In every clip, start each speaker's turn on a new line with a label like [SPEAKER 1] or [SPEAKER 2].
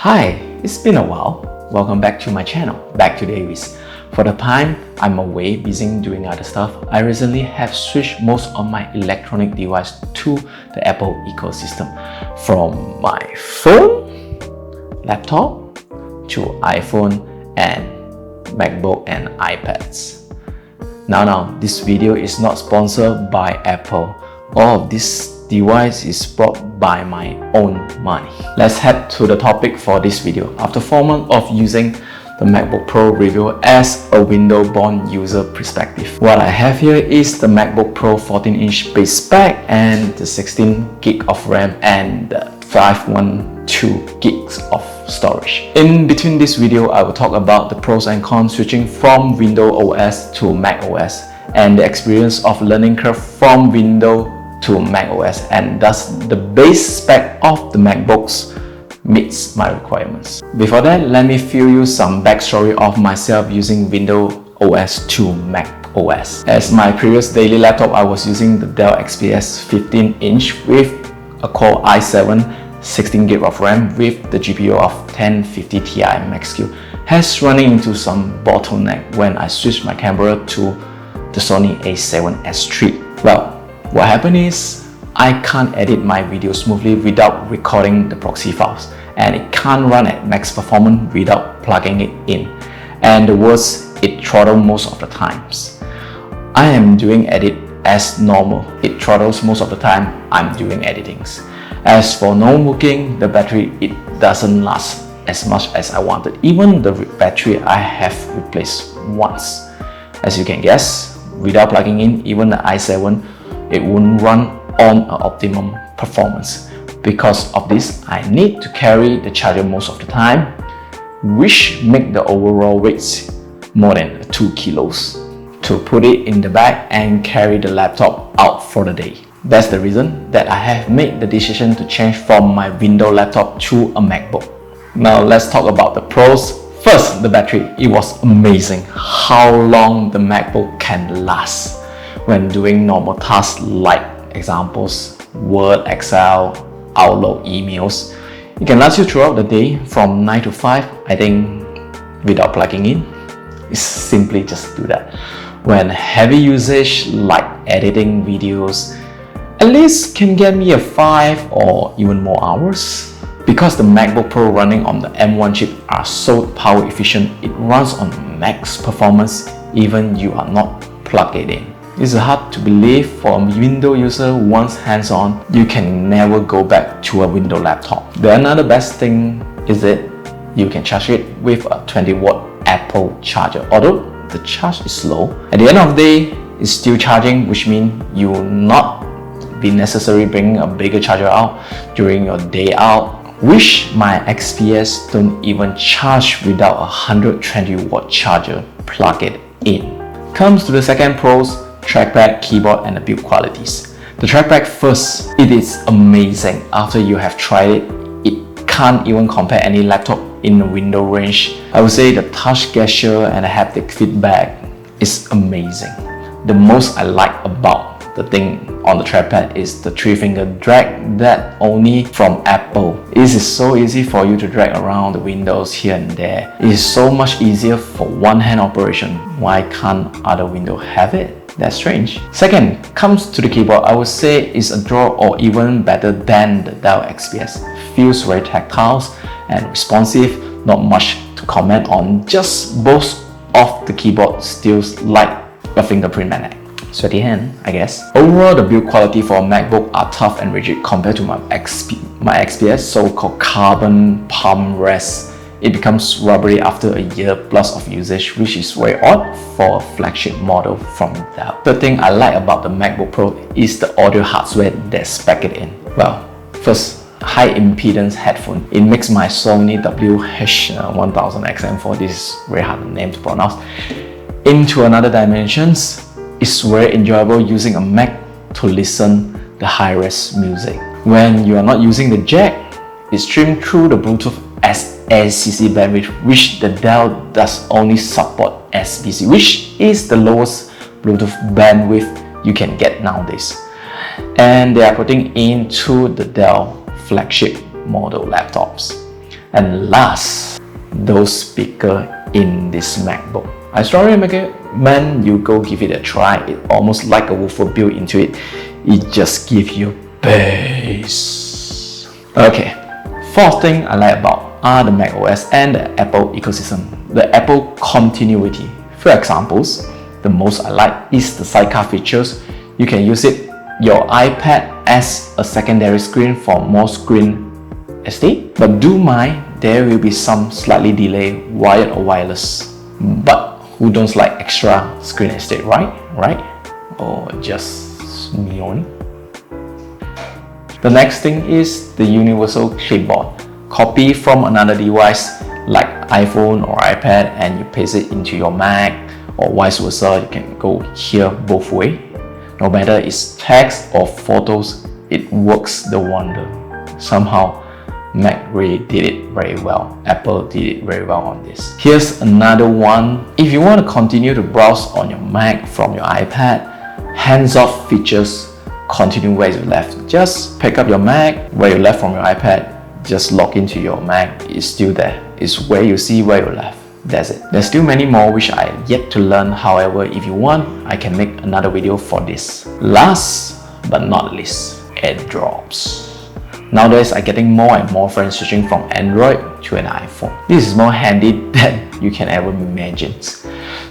[SPEAKER 1] Hi, it's been a while. Welcome back to my channel, Back to Davies. For the time I'm away busy doing other stuff, I recently have switched most of my electronic device to the Apple ecosystem. From my phone, laptop, to iPhone and MacBook and iPads. Now, this video is not sponsored by Apple. All of this device is bought by my own money. Let's head to the topic for this video. After 4 months of using the MacBook Pro review as a Windows-born user perspective. What I have here is the MacBook Pro 14-inch base spec and the 16 gig of RAM and the 512 gigs of storage. In between this video, I will talk about the pros and cons switching from Windows OS to Mac OS and the experience of learning curve from Windows to Mac OS, and thus the base spec of the MacBooks meets my requirements. Before that, let me fill you some backstory of myself using Windows OS to Mac OS. As my previous daily laptop, I was using the Dell XPS 15-inch with a Core i7 16 gig of RAM with the GPU of 1050 Ti Max-Q, has running into some bottleneck when I switched my camera to the Sony a7S III. Well, what happened is I can't edit my video smoothly without recording the proxy files, and it can't run at max performance without plugging it in. And the worst, it throttles most of the times. I am doing edit as normal. It throttles most of the time I'm doing editings. As for notebooking, the battery, it doesn't last as much as I wanted. Even the battery I have replaced once. As you can guess, without plugging in even the i7, it won't run on an optimum performance. Because of this, I need to carry the charger most of the time, which make the overall weight more than 2 kilos to put it in the bag and carry the laptop out for the day. That's the reason that I have made the decision to change from my Windows laptop to a MacBook. Now let's talk about the pros. First, the battery. It was amazing how long the MacBook can last when doing normal tasks like examples, Word, Excel, Outlook, emails. It can last you throughout the day from 9 to 5, I think, without plugging in. It's simply just do that. When heavy usage like editing videos, at least can get me a 5 or even more hours. Because the MacBook Pro running on the M1 chip are so power efficient, it runs on max performance even you are not plugged it in. It's hard to believe for a Windows user once hands-on, you can never go back to a Windows laptop. The another best thing is that you can charge it with a 20-watt Apple charger. Although the charge is slow, at the end of the day, it's still charging, which means you will not be necessary bringing a bigger charger out during your day out, which my XPS don't even charge without a 120-watt charger plug it in. Comes to the second pros, trackpad, keyboard and the build qualities. The trackpad first, it is amazing. After you have tried it, it can't even compare any laptop in the window range. I would say the touch gesture and the haptic feedback is amazing. The most I like about the thing on the trackpad is the 3-finger drag that only from Apple. It is so easy for you to drag around the windows here and there. It is so much easier for one-hand operation. Why can't other Windows have it? That's strange. Second, comes to the keyboard, I would say it's a draw or even better than the Dell XPS. Feels very tactile and responsive, not much to comment on, just both of the keyboard still like a fingerprint magnet. Sweaty hand, I guess. Overall, the build quality for MacBook are tough and rigid compared to my XPS, so-called carbon palm rest. It becomes rubbery after a year plus of usage, which is very odd for a flagship model from Dell. The thing I like about the MacBook Pro is the audio hardware that spec it in. Well, first, high impedance headphone. It makes my Sony WH-1000XM4, this is very hard name to pronounce, into another dimensions. It's very enjoyable using a Mac to listen the high-res music. When you are not using the jack, it streams through the Bluetooth as SCC bandwidth, which the Dell does only support SBC, which is the lowest Bluetooth bandwidth you can get nowadays. And they are putting into the Dell flagship model laptops. And last, those speakers in this MacBook. I strongly recommend you go give it a try. It's almost like a woofer built into it. It just gives you bass. Okay, fourth thing I like about are the macOS and the Apple ecosystem. The Apple continuity. For examples, the most I like is the sidecar features. You can use your iPad as a secondary screen for more screen SD. But do mind, there will be some slightly delay wired or wireless. But who don't like extra screen estate, right? Or just me only? The next thing is the universal clipboard. Copy from another device like iPhone or iPad and you paste it into your Mac, or vice versa. You can go here both way. No matter it's text or photos, it works the wonder. Somehow Mac really did it very well. Apple did it very well on this. Here's another one. If you want to continue to browse on your Mac from your iPad, hands-off features continue where you left. Just pick up your Mac where you left from your iPad. Just log into your Mac. It's still there. It's where you see where you left. That's it. There's still many more which I yet to learn. However, if you want, I can make another video for this. Last but not least, AirDrops. Nowadays, I'm getting more and more friends switching from Android to an iPhone. This is more handy than you can ever imagine.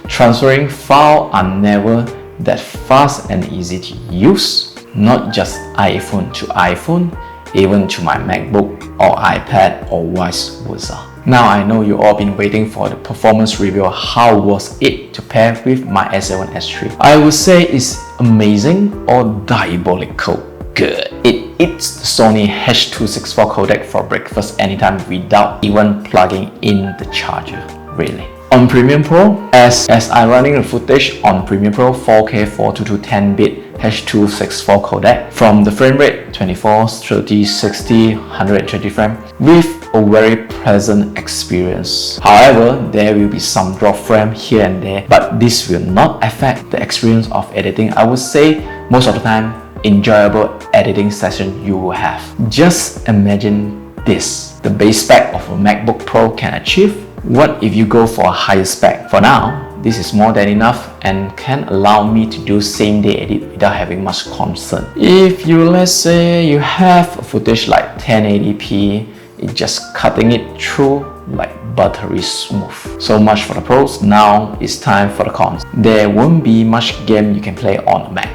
[SPEAKER 1] Transferring files are never that fast and easy to use. Not just iPhone to iPhone, even to my MacBook or iPad or vice versa. Now I know you all been waiting for the performance review. How was it to pair with my S7 S3? I would say it's amazing or diabolical good. It eats the Sony H.264 codec for breakfast anytime without even plugging in the charger, really. On Premiere Pro, as I'm running the footage on Premiere Pro 4K 422 10-bit H.264 codec from the frame rate 24, 30, 60, 120 frame with a very pleasant experience. However, there will be some drop frame here and there, but this will not affect the experience of editing. I would say most of the time, enjoyable editing session you will have. Just imagine this. The base spec of a MacBook Pro can achieve. What if you go for a higher spec? For now, this is more than enough and can allow me to do same-day edit without having much concern. If you, let's say, you have a footage like 1080p, it's just cutting it through like buttery smooth. So much for the pros. Now it's time for the cons. There won't be much game you can play on a Mac.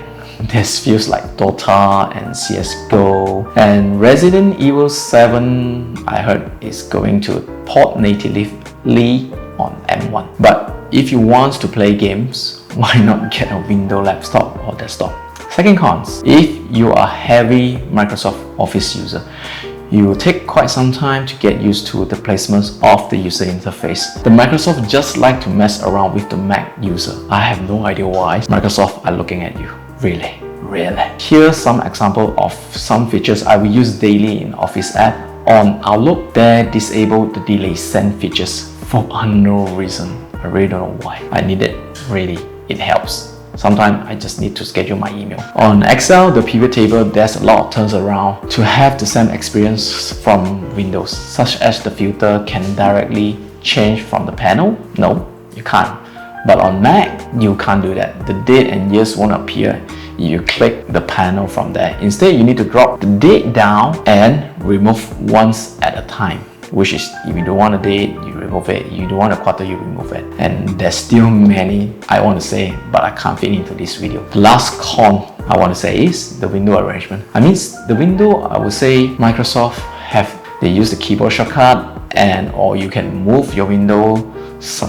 [SPEAKER 1] This feels like Dota and CSGO, and Resident Evil 7 I heard is going to port natively on M1. But if you want to play games, why not get a Windows laptop or desktop? Second cons, if you are a heavy Microsoft Office user, you will take quite some time to get used to the placements of the user interface. The Microsoft just like to mess around with the Mac user. I have no idea why Microsoft are looking at you. Really. Here's some example of some features I will use daily in Office app. On Outlook, they disabled the delay send features for unknown reason. I really don't know why. I need it. Really, it helps. Sometimes I just need to schedule my email. On Excel, the pivot table, there's a lot of turns around to have the same experience from Windows, such as the filter can directly change from the panel. No, you can't. But on Mac, you can't do that. The date and years won't appear. You click the panel from there. Instead, you need to drop the date down and remove once at a time. Which is, if you don't want a date, you remove it. You don't want a quarter, you remove it. And there's still many I want to say, but I can't fit into this video. The last con I want to say is the window arrangement. I mean, the window, I would say Microsoft they use the keyboard shortcut, or you can move your window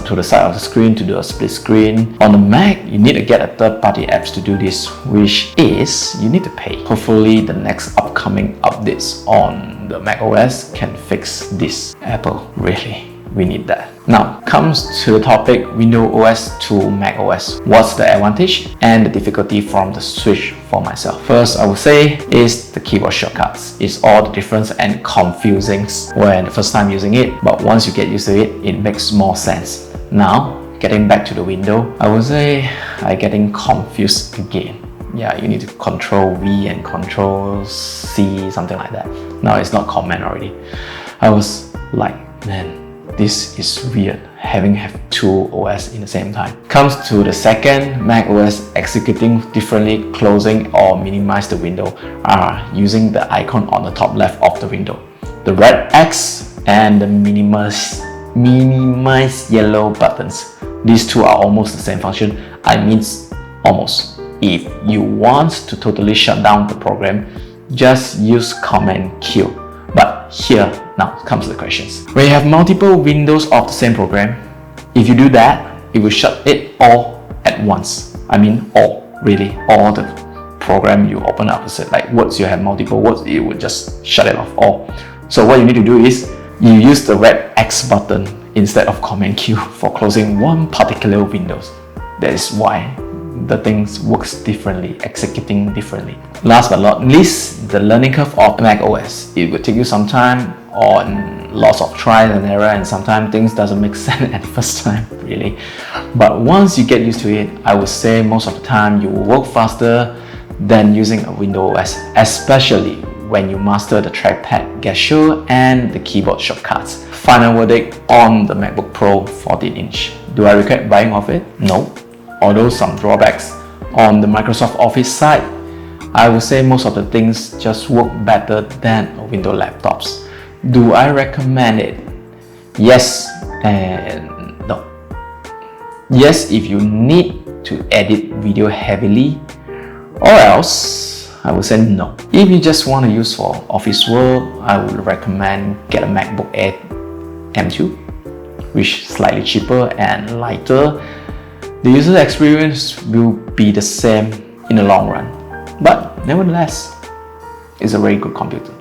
[SPEAKER 1] to the side of the screen to do a split screen. On the Mac, you need to get a third-party apps to do this, which is you need to pay. Hopefully, the next upcoming updates on the macOS can fix this. Apple, really, we need that. Now, comes to the topic Windows OS to macOS. What's the advantage and the difficulty from the switch for myself? First, I would say is the keyboard shortcuts. It's all the difference and confusing when the first time using it, but once you get used to it, it makes more sense. Now, getting back to the window, I would say I'm getting confused again. Yeah, you need to Control V and Control C, something like that. Now it's not command already. I was like, Man, this is weird, having two OS in the same time. Comes to the second, Mac OS executing differently, closing or minimize the window are using the icon on the top left of the window. The red X and the minimize yellow buttons. These two are almost the same function. I mean almost. If you want to totally shut down the program, just use Command Q. But here now comes the questions. When you have multiple windows of the same program, if you do that, it will shut it all at once. I mean all, really, all the program you open up. So like words, you have multiple words, it will just shut it off all. So what you need to do is you use the red X button instead of Command Q for closing one particular window. That is why the things works differently, executing differently. Last but not least, the learning curve of Mac OS. It will take you some time on lots of trial and error, and sometimes things doesn't make sense at the first time, really. But once you get used to it, I would say most of the time you will work faster than using a Windows OS, especially when you master the trackpad gesture and the keyboard shortcuts. Final verdict on the MacBook Pro 14-inch. Do I regret buying of it? No. Although some drawbacks on the Microsoft Office side, I would say most of the things just work better than Windows laptops. Do I recommend it? Yes and no. Yes, if you need to edit video heavily, or else I would say no. If you just want to use for office work, I would recommend get a MacBook Air M2, which is slightly cheaper and lighter. The user experience will be the same in the long run, but nevertheless, it's a very good computer.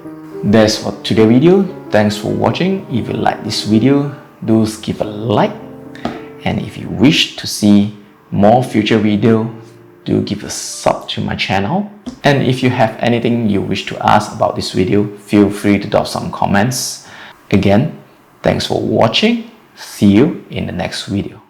[SPEAKER 1] That's for today's video. Thanks for watching. If you like this video, do give a like, and if you wish to see more future video, do give a sub to my channel. And if you have anything you wish to ask about this video, feel free to drop some comments. Again, thanks for watching. See you in the next video.